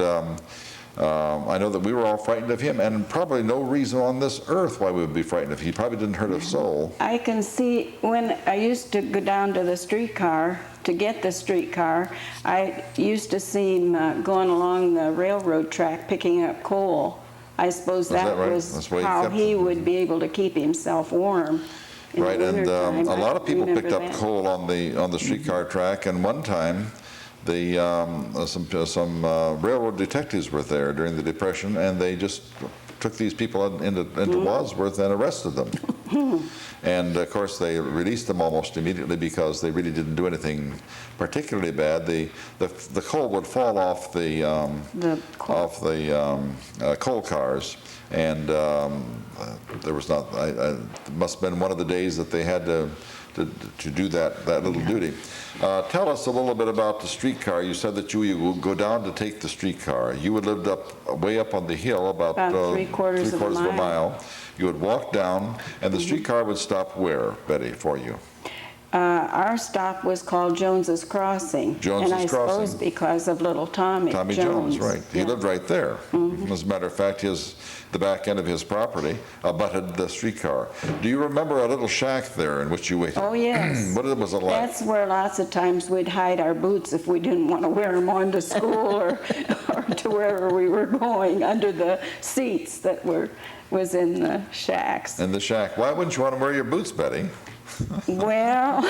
I know that we were all frightened of him, and probably no reason on this earth why we would be frightened of him. He probably didn't hurt a soul. I can see when I used to go down to the streetcar to get the streetcar, I used to see him going along the railroad track picking up coal. I suppose that that right? was That's why he how kept he it. would be able to keep himself warm. in the Right, and wintertime. a lot of I people remember picked up that. coal on the streetcar track, and one time, some railroad detectives were there during the Depression, and they just took these people into Wadsworth and arrested them. And of course, they released them almost immediately because they really didn't do anything particularly bad. The coal would fall off the coal cars, and there was not. It must have been one of the days that they had to do that little duty. Tell us a little bit about the streetcar. You said that you would go down to take the streetcar. You would lived way up on the hill, about three-quarters of a mile. You would walk down, and the streetcar would stop where, Betty, for you? Our stop was called Jones's Crossing. Jones's and I suppose Crossing. because of little Tommy Jones, right. He Yeah. lived right there. As a matter of fact, the back end of his property abutted the streetcar. Do you remember a little shack there in which you waited? Oh, yes. What was it like? That's where lots of times we'd hide our boots if we didn't want to wear them on to school or to wherever we were going, under the seats that was in the shacks. In the shack. Why wouldn't you want to wear your boots, Betty? Well,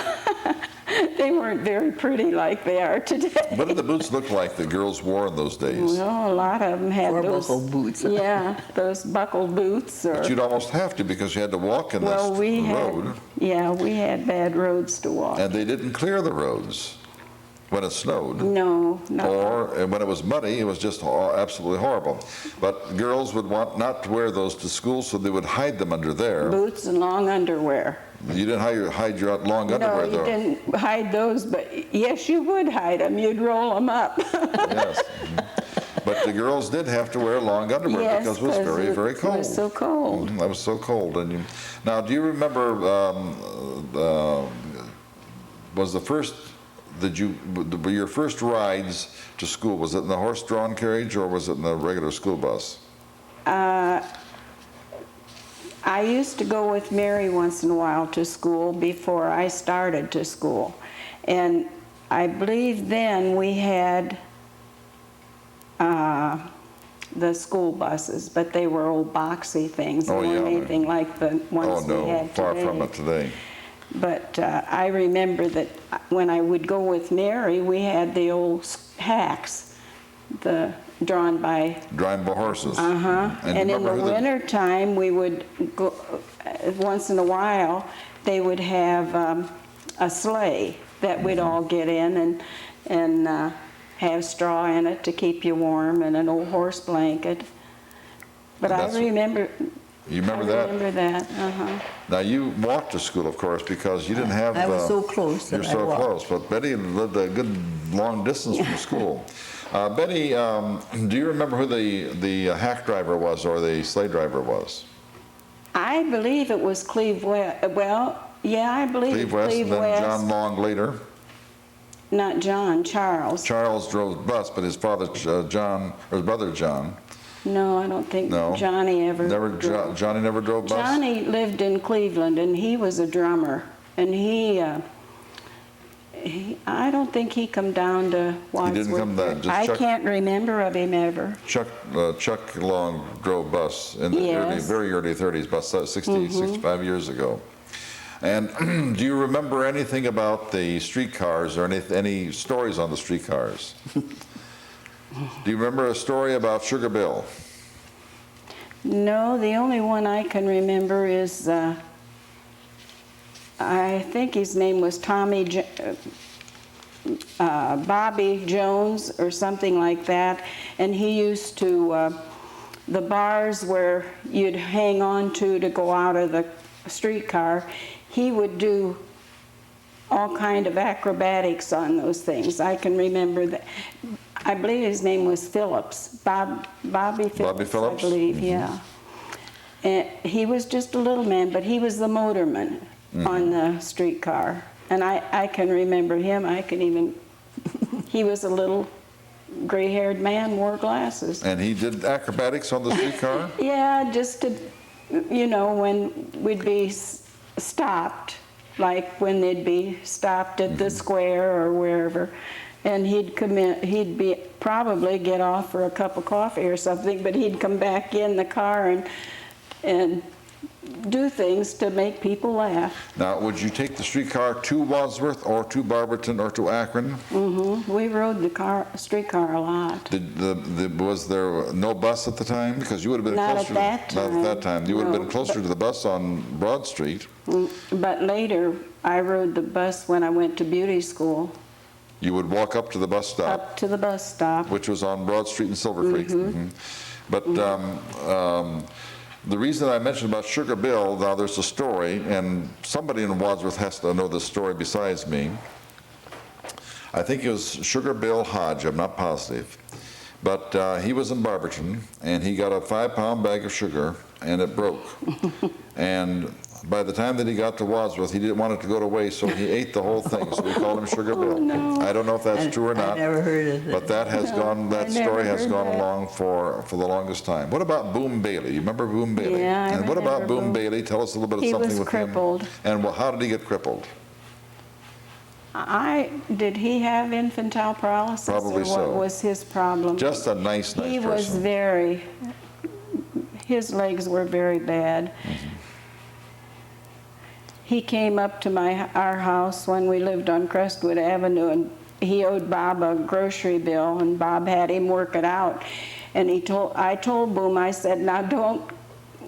they weren't very pretty like they are today. What did the boots look like that girls wore in those days? Well, a lot of them had those Four-buckle boots. Yeah, those buckled boots. Or But you'd almost have to because you had to walk in well, this we road. we had bad roads to walk. And they didn't clear the roads when it snowed. No, no. And when it was muddy, it was just absolutely horrible. But girls would want not to wear those to school, so they would hide them under there. Boots and long underwear. You didn't hide your long underwear, No, though. you didn't hide those, but yes, you would hide them. You'd roll them up. Yes. But the girls did have to wear long underwear Yes, because it was very, very cold. It was so cold. That was so cold. And now, do you remember? Was the first? Were your first rides to school? Was it in the horse-drawn carriage or was it in the regular school bus? I used to go with Mary once in a while to school before I started to school. And I believe then we had the school buses, but they were old boxy things. They weren't anything like the ones we had today. Far from it today. But I remember that when I would go with Mary, we had the old hacks, drawn by horses. And in the winter time, we would go, once in a while, they would have a sleigh that we'd all get in and have straw in it to keep you warm and an old horse blanket. But I remember. You remember that? I remember that. Now you walked to school, of course, because you didn't have. I was so close. You're so close, but Betty lived a good long distance from school. Betty, do you remember who the hack driver was or the sleigh driver was? I believe it was Cleve West. Well, yeah, I believe Cleve West, Cleve and then West. John Long later. Not John, Charles. Charles drove the bus, but his father John, or his brother John. No, I don't think No. Johnny ever drove. Johnny never drove bus? Johnny lived in Cleveland, and he was a drummer. And I don't think he come down to Wadsworth. He didn't come down, just I Chuck- can't remember of him ever. Chuck Long drove bus in the Yes. very early 30s, about 65 years ago. And do you remember anything about the streetcars or any stories on the streetcars? Do you remember a story about Sugar Bill? No, the only one I can remember is, I think his name was Bobby Jones or something like that, and he used to, the bars where you'd hang on to go out of the streetcar, he would do all kind of acrobatics on those things. I can remember that. I believe his name was Phillips, Bobby Phillips, I believe, yeah. And he was just a little man, but he was the motorman on the streetcar. And I can remember him. He was a little gray-haired man, wore glasses. And he did acrobatics on the streetcar? Yeah, just to, when we'd be stopped, like when they'd be stopped at the square or wherever, and he'd come in, probably get off for a cup of coffee or something, but he'd come back in the car and do things to make people laugh. Now, would you take the streetcar to Wadsworth or to Barberton or to Akron? We rode the streetcar a lot. Was there no bus at the time? Because you would have been Not closer. at that time. Not at that time. You would have No, been closer to the bus on Broad Street. But later, I rode the bus when I went to beauty school. You would walk up to the bus stop. Up to the bus stop. Which was on Broad Street in Silver Creek. But the reason I mentioned about Sugar Bill, now there's a story, and somebody in Wadsworth has to know this story besides me. I think it was Sugar Bill Hodge, I'm not positive. But he was in Barberton, and he got a 5-pound bag of sugar, and it broke. And by the time that he got to Wadsworth, he didn't want it to go to waste, so he ate the whole thing. So we called him Sugar Bill. no. I don't know if that's true or I not. never heard of it. But that has gone. That I never story has heard gone that. along for the longest time. What about Boom Bailey? You remember Boom Bailey? Yeah, I And what about remember Boom Boom. Bailey? Tell us a little bit of He something was with crippled. him. And how did he get crippled? Did he have infantile paralysis? Probably or so. What was his problem? Just a nice He person. was his legs were very bad. Mm-hmm. He came up to our house when we lived on Crestwood Avenue, and he owed Bob a grocery bill, and Bob had him work it out. And I told Boom, I said, now don't,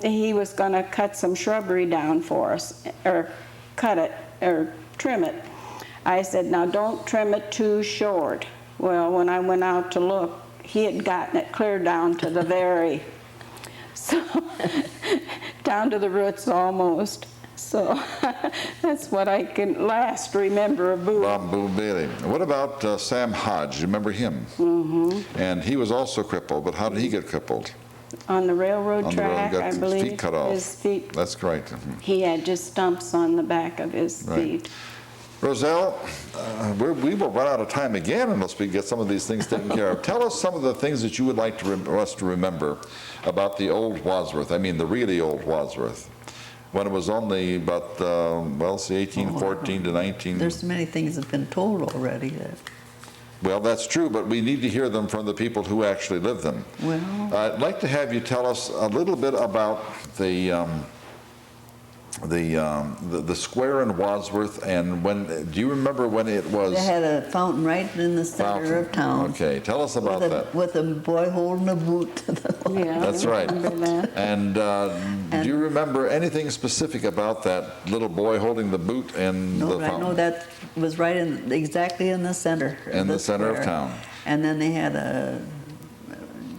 he was gonna cut some shrubbery down for us, or cut it, or trim it. I said, now don't trim it too short. Well, when I went out to look, he had gotten it clear down to the very, so, down to the roots almost. So that's what I can last remember of Boom. Boom Bailey. What about Sam Hodge? You remember him? Mm-hmm. And he was also crippled, but how did he get crippled? On the railroad On the road, track, got I his believe. feet cut off. His feet, That's correct. Mhm. he had just stumps on the back of his Right. feet. Roselle, we will run out of time again unless we get some of these things taken care of. Tell us some of the things that you would like us to remember about the old Wadsworth. I mean, the really old Wadsworth, when it was only about, well, say 1814 to 19. There's so many things that have been told already. Well, that's true, but we need to hear them from the people who actually live them. Well, I'd like to have you tell us a little bit about the square in Wadsworth, and do you remember when it was? they had a fountain right in the center of town. Okay, tell us about that. With a boy holding a boot. Yeah, That's I right. remember that. And do you remember anything specific about that little boy holding the boot and No, the but I know fountain? that was right exactly in the center. In the center of square. town. And then they had a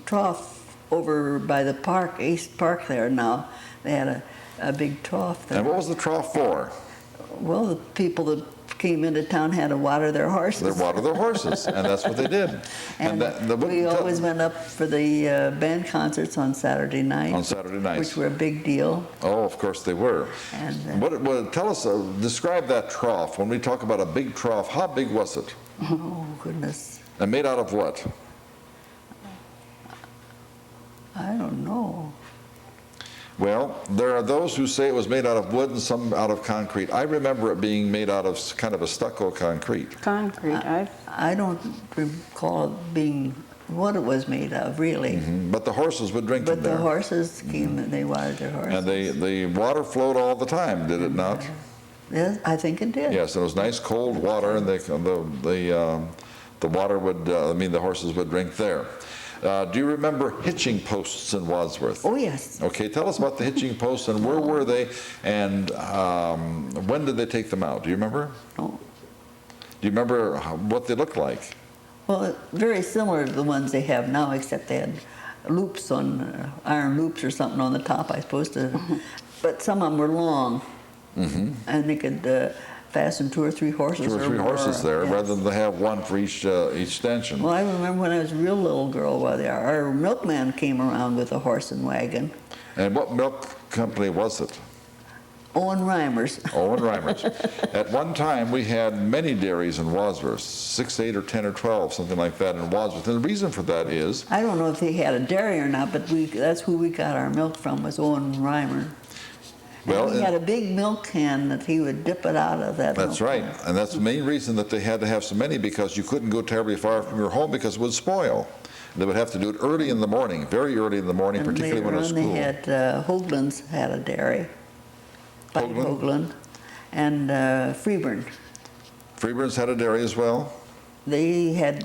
trough over by the park, East Park there now. They had a big trough there. And what was the trough for? Well, the people that came into town had to water their horses. They water their horses, and that's what they did. And we always went up for the band concerts on Saturday night. On Saturday nights. Which were a big deal. Oh, of course they were. And Tell us, describe that trough. When we talk about a big trough, how big was it? oh, goodness, And made out of what? I don't know. Well, there are those who say it was made out of wood and some out of concrete. I remember it being made out of kind of a stucco concrete. Concrete, I don't recall it being what it was made of, really. But the horses would drink But in the there. horses came and they watered their horses. And the water flowed all the time, did it not? Yes, I think it did. Yes, it was nice cold water, and the water would, the horses would drink there. Do you remember hitching posts in Wadsworth? Oh, yes. Okay, tell us about the hitching posts, and where were they, and when did they take them out? Do you remember? No. Do you remember what they looked like? Well, very similar to the ones they have now, except they had loops on, iron loops or something on the top, I suppose. But some of them were long, and they could fasten 2 or 3 horses. Two or three more. horses there, Yes. rather than to have one for each stanchion. Well, I remember when I was a real little girl, our milkman came around with a horse and wagon. And what milk company was it? Owen Reimers. Owen Reimers. At one time, we had many dairies in Wadsworth, 6, 8, or 10, or 12, something like that in Wadsworth. And the reason for that is, I don't know if they had a dairy or not, but that's who we got our milk from, was Owen Reimer. well, And he had a big milk can that he would dip it out of that that's milk right. can. And that's the main reason that they had to have so many, because you couldn't go terribly far from your home because it would spoil. They would have to do it early in the morning, very early in the morning, And particularly when later it was on school. they had, Hoagland's had a dairy. Bud Hoagland? Hoagland. And Freeburn. Freeburn's had a dairy as well. They had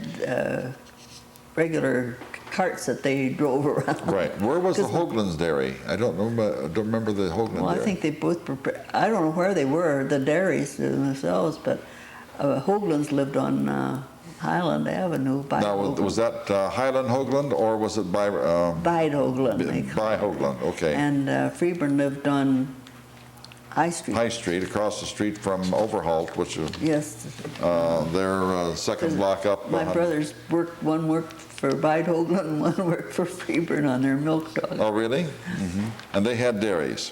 regular carts that they drove around. Right. Where was the 'Cause- Hoagland's dairy? I don't remember the Hoagland Well, I dairy. think they both, I don't know where they were, the dairies themselves, but Hoagland's lived on Highland Avenue by Now, was that Highland Hoagland, or was it by Hoagland. they call by it. Hoagland? Okay. And Freeburn lived on High Street. High Street, across the street from Overholt, which is Yes. their second block up. My brothers one worked for Beidhoven and one worked for Freeburn on their milk dog. Oh, really? Mm-hmm. And they had dairies.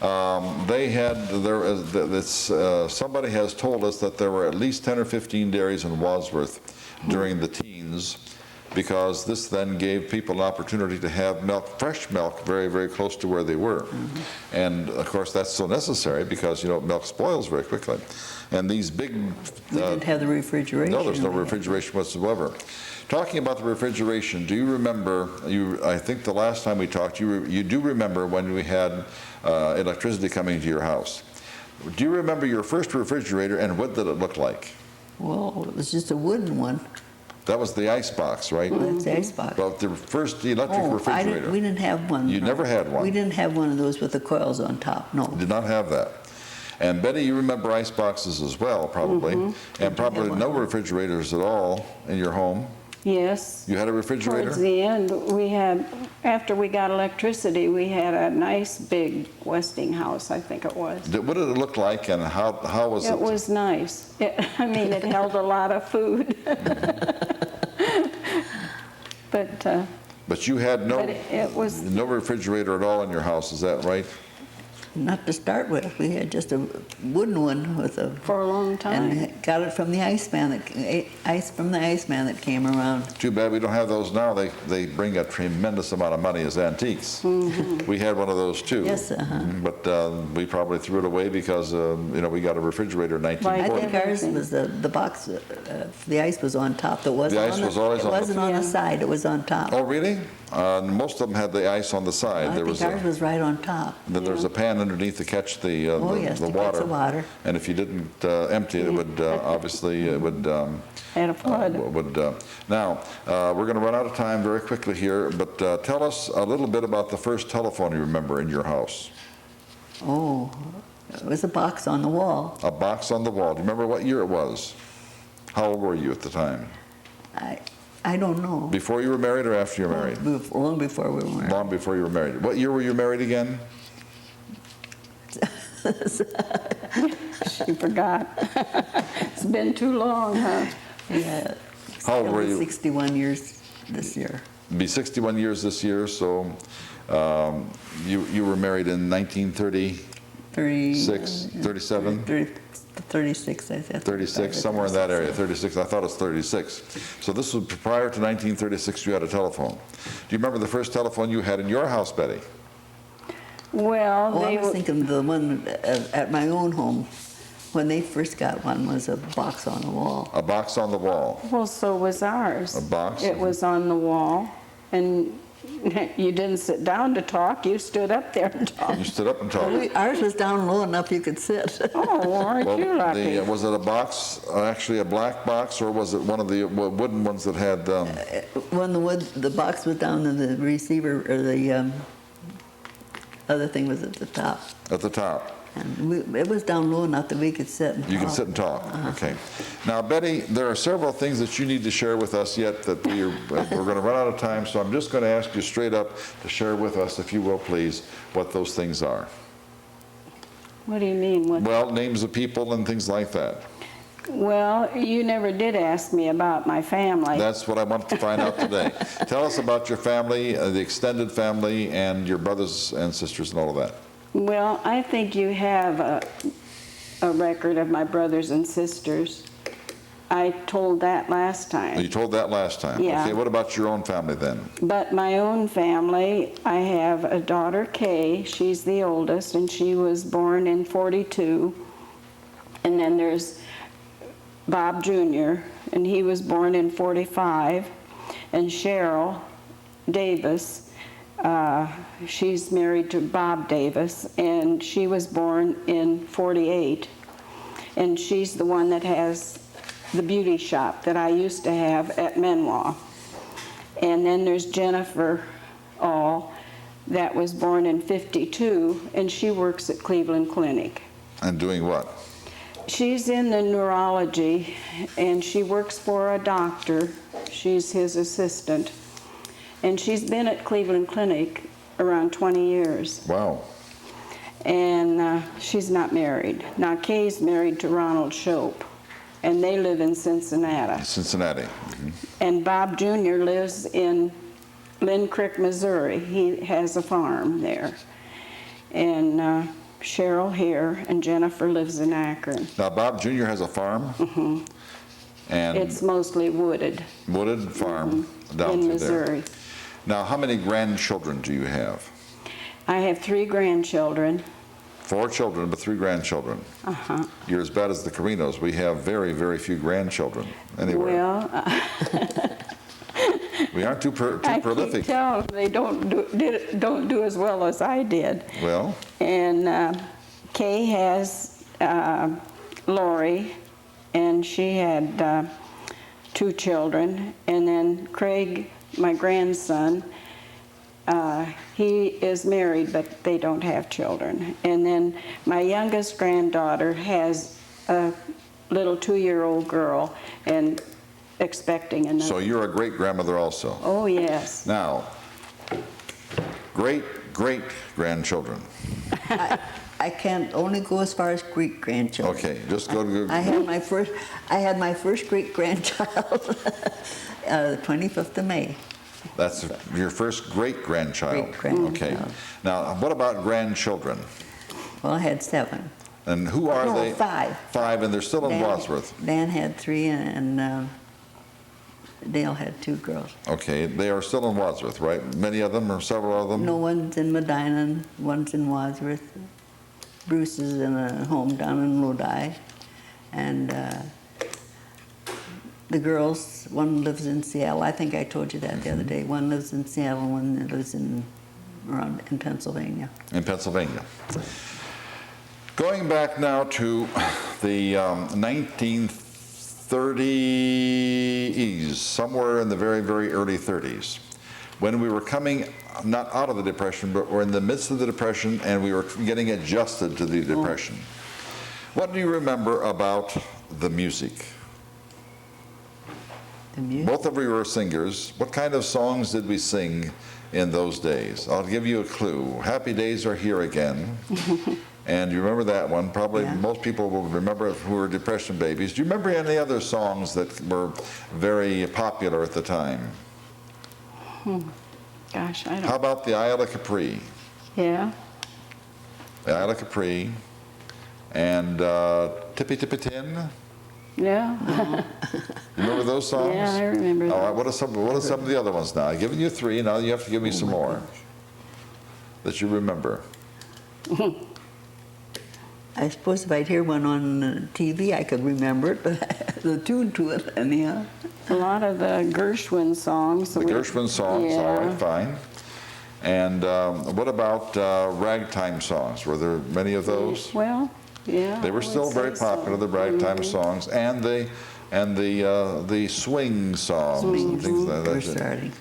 Somebody has told us that there were at least 10 or 15 dairies in Wadsworth during the teens, because this then gave people an opportunity to have milk, fresh milk, very, very close to where they were. Mm-hmm. And of course that's so necessary because, you know, milk spoils very quickly. And these big... we didn't have the refrigeration. No, there's no refrigeration whatsoever. Talking about the refrigeration, do you remember, I think the last time we talked, you do remember when we had electricity coming to your house. Do you remember your first refrigerator and what did it look like? Well, it was just a wooden one. That was the ice box, right? Well, that's the ice box. But the first electric refrigerator. We didn't have one. You never had one? We didn't have one of those with the coils on top, no. Did not have that. And Betty, you remember ice boxes as well, probably. Mm-hmm. And probably no refrigerators at all in your home. Yes. You had a refrigerator? Towards the end, we had, after we got electricity, we had a nice big Westinghouse, I think it was. What did it look like and how was it? It was nice. I mean, it held a lot of food. But you had no refrigerator at all in your house, is that right? Not to start with. We had just a wooden one with a... For a long time. And got it from the Iceman that came around. Too bad we don't have those now. They bring a tremendous amount of money as antiques. Mm-hmm. We had one of those too. Yes, But we probably threw it away because we got a refrigerator in 1940. I think ours was the box. The ice was on top. The ice was always on the... It wasn't on the side. It was on top. Oh, really? Most of them had the ice on the side. I think ours was right on top. Then there's a pan underneath to catch the water. And if you didn't empty it, it would obviously it would had a flood. Now we're going to run out of time very quickly here, but tell us a little bit about the first telephone you remember in your house. Oh, it was a box on the wall. A box on the wall. Do you remember what year it was? How old were you at the time? I don't know. Before you were married or after you were married? Long before we were married. Long before you were married. What year were you married again? She forgot. It's been too long, huh? Yeah. How old were you? 61 years this year. It'll be 61 years this year, so you were married in 1930? 37? 36, I think. 36, somewhere in that area, 36. I thought it was 36. So this was prior to 1936, you had a telephone. Do you remember the first telephone you had in your house, Betty? Well, I was thinking the one at my own home, when they first got one, was a box on the wall. A box on the wall. Well, so was ours. A box? It was on the wall, and you didn't sit down to talk. You stood up there and talked. You stood up and talked. Ours was down low enough you could sit. Oh, aren't you lucky? Was it a box, actually a black box, or was it one of the wooden ones that had... When the box was down and the receiver, or the other thing was at the top. At the top. And it was down low enough that we could sit and talk. You can sit and talk. Okay. Now, Betty, there are several things that you need to share with us yet that we're going to run out of time, so I'm just going to ask you straight up to share with us, if you will, please, what those things are. What do you mean? Well, names of people and things like that. Well, you never did ask me about my family. That's what I wanted to find out today. Tell us about your family, the extended family, and your brothers and sisters and all of that. Well, I think you have a record of my brothers and sisters. I told that last time. You told that last time? Yeah. Okay, what about your own family then? But my own family, I have a daughter, Kay. She's the oldest, and she was born in '42. And then there's Bob Jr., and he was born in '45. And Cheryl Davis, she's married to Bob Davis, and she was born in '48. And she's the one that has the beauty shop that I used to have at Menwa. And then there's Jennifer All, that was born in '52, and she works at Cleveland Clinic. And doing what? She's in the neurology, and she works for a doctor. She's his assistant. And she's been at Cleveland Clinic around 20 years. Wow. and she's not married. Now, Kay's married to Ronald Shope, and they live in Cincinnati. Cincinnati. Mhm. And Bob Jr. lives in Lynn Creek, Missouri. He has a farm there. And Cheryl here, and Jennifer lives in Akron. Now, Bob Jr. has a farm? Mm-hmm. And It's mostly wooded. wooded farm down in through Missouri. there. Now, how many grandchildren do you have? I have 3 grandchildren. 4 children, but 3 grandchildren. Uh-huh. You're as bad as the Carinos. We have very, very few grandchildren anywhere. Well, We aren't too I prolific. keep telling them they don't do as well as I did. Well, And Kay has Lori, and she had 2 children. And then Craig, my grandson, he is married, but they don't have children. And then my youngest granddaughter has a little 2-year-old girl and expecting another. so you're a great-grandmother also. Oh, yes. Now, great-great-grandchildren. I can only go as far as great grandchildren. Okay, just go to... I had my first great grandchild, the 25th of May. That's your first great-grandchild. Great-grandchild. Okay. Now, what about grandchildren? Well, I had 7. And who are No, they? 5. 5, and they're still in Wadsworth. Dan had 3, and Dale had 2 girls. Okay, they are still in Wadsworth, right? Many of them, or several of them? No, one's in Medina, and one's in Wadsworth. Bruce is in a home down in Lodi. And the girls, one lives in Seattle. I think I told you that the other day. One lives in Seattle, one lives in Pennsylvania. In Pennsylvania. Going back now to the 1930s, somewhere in the very, very early 30s, when we were coming not out of the Depression, but we're in the midst of the Depression, and we were getting adjusted to the Depression. What do you remember about the music? The music? Both of you were singers. What kind of songs did we sing in those days? I'll give you a clue. Happy Days Are Here Again. And you remember that one. Probably Yeah. most people will remember it who were Depression babies. Do you remember any other songs that were very popular at the time? Gosh, I How don't. about the Isle of Capri? Yeah. The Isle of Capri. And Tippy Tippy Tin. Yeah. You remember those songs? Yeah, I remember All right, those. what are some of the other ones now? I've given you 3, now you have to give me some more that you remember. I suppose if I'd hear one on TV, I could remember it, but the tune to it, anyhow. A lot of the Gershwin songs. The Gershwin songs, all Yeah. right, fine. And what about ragtime songs? Were there many of those? Well, yeah. They were I would still very say popular, so. the ragtime songs, and the swing songs and things like We're that. starting.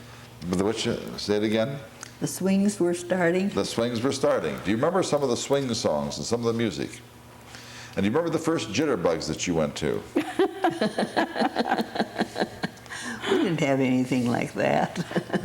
Which, say it again? The swings were starting. The swings were starting. Do you remember some of the swing songs and some of the music? And do you remember the first jitterbugs that you went to? We didn't have anything like that.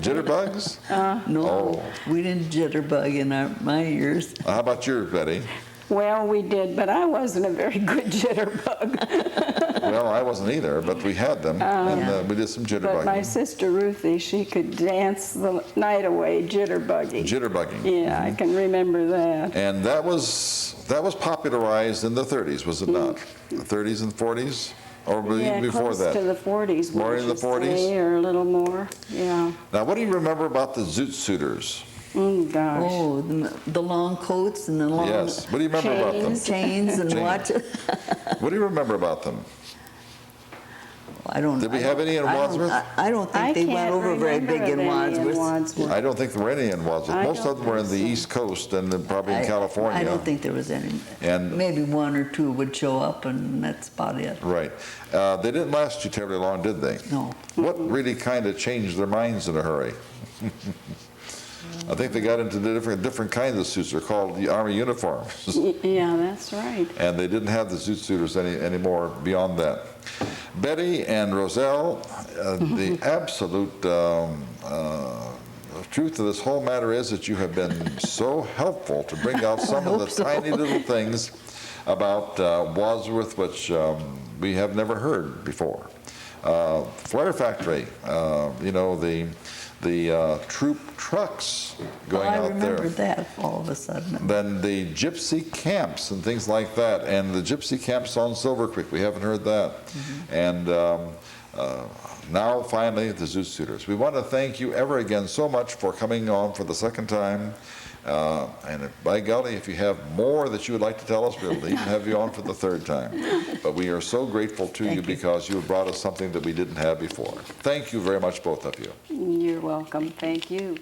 Jitterbugs? No, Oh. we didn't jitterbug in my years. How about yours, Betty? Well, we did, but I wasn't a very good jitterbug. Well, I wasn't either, but we had them, and we did some But my jitterbugging. sister Ruthie, she could dance the night away jitterbugging. Jitterbugging. Yeah, I can remember that. And that was popularized in the 30s, was it not? The 30s and 40s? Or Yeah, before close that? to the 40s. More wouldn't in the you 40s? say, or a little more, yeah. Now, what do you remember about the Zoot Suiters? Gosh. Oh, the long coats and the long Yes. What do you remember about them? chains and watch. What do you remember about them? I don't. Did we have any in I don't- Wadsworth? I don't think I they went can't over very remember big in of any Wadsworth. I don't think there were any in Wadsworth. I Most don't of them were in the think so. East Coast and then probably in California. I don't think there was any. And- Maybe 1 or 2 would show up, and that's about it. Right. They didn't last you terribly long, did they? No. What really kind of changed their minds in a hurry? I think they got into the different kinds of suits. They're called the Army uniforms. Yeah, that's right. And they didn't have the Zoot Suiters anymore beyond that. Betty and Roselle, the absolute the truth of this whole matter is that you have been so helpful to bring out some of the hope so. tiny little things about Wadsworth which we have never heard before. Flare factory, you know, the troop trucks going I out there. remember that all of a sudden. Then the gypsy camps and things like that, and the gypsy camps on Silver Creek, we haven't heard that. And now finally the Zoo Suitors. We want to thank you ever again so much for coming on for the second time. And by golly, if you have more that you would like to tell us, we'll even have you on for the third time. But we are so grateful to you because you have brought us something that we didn't have before. Thank you very much, both of you. You're welcome. Thank you.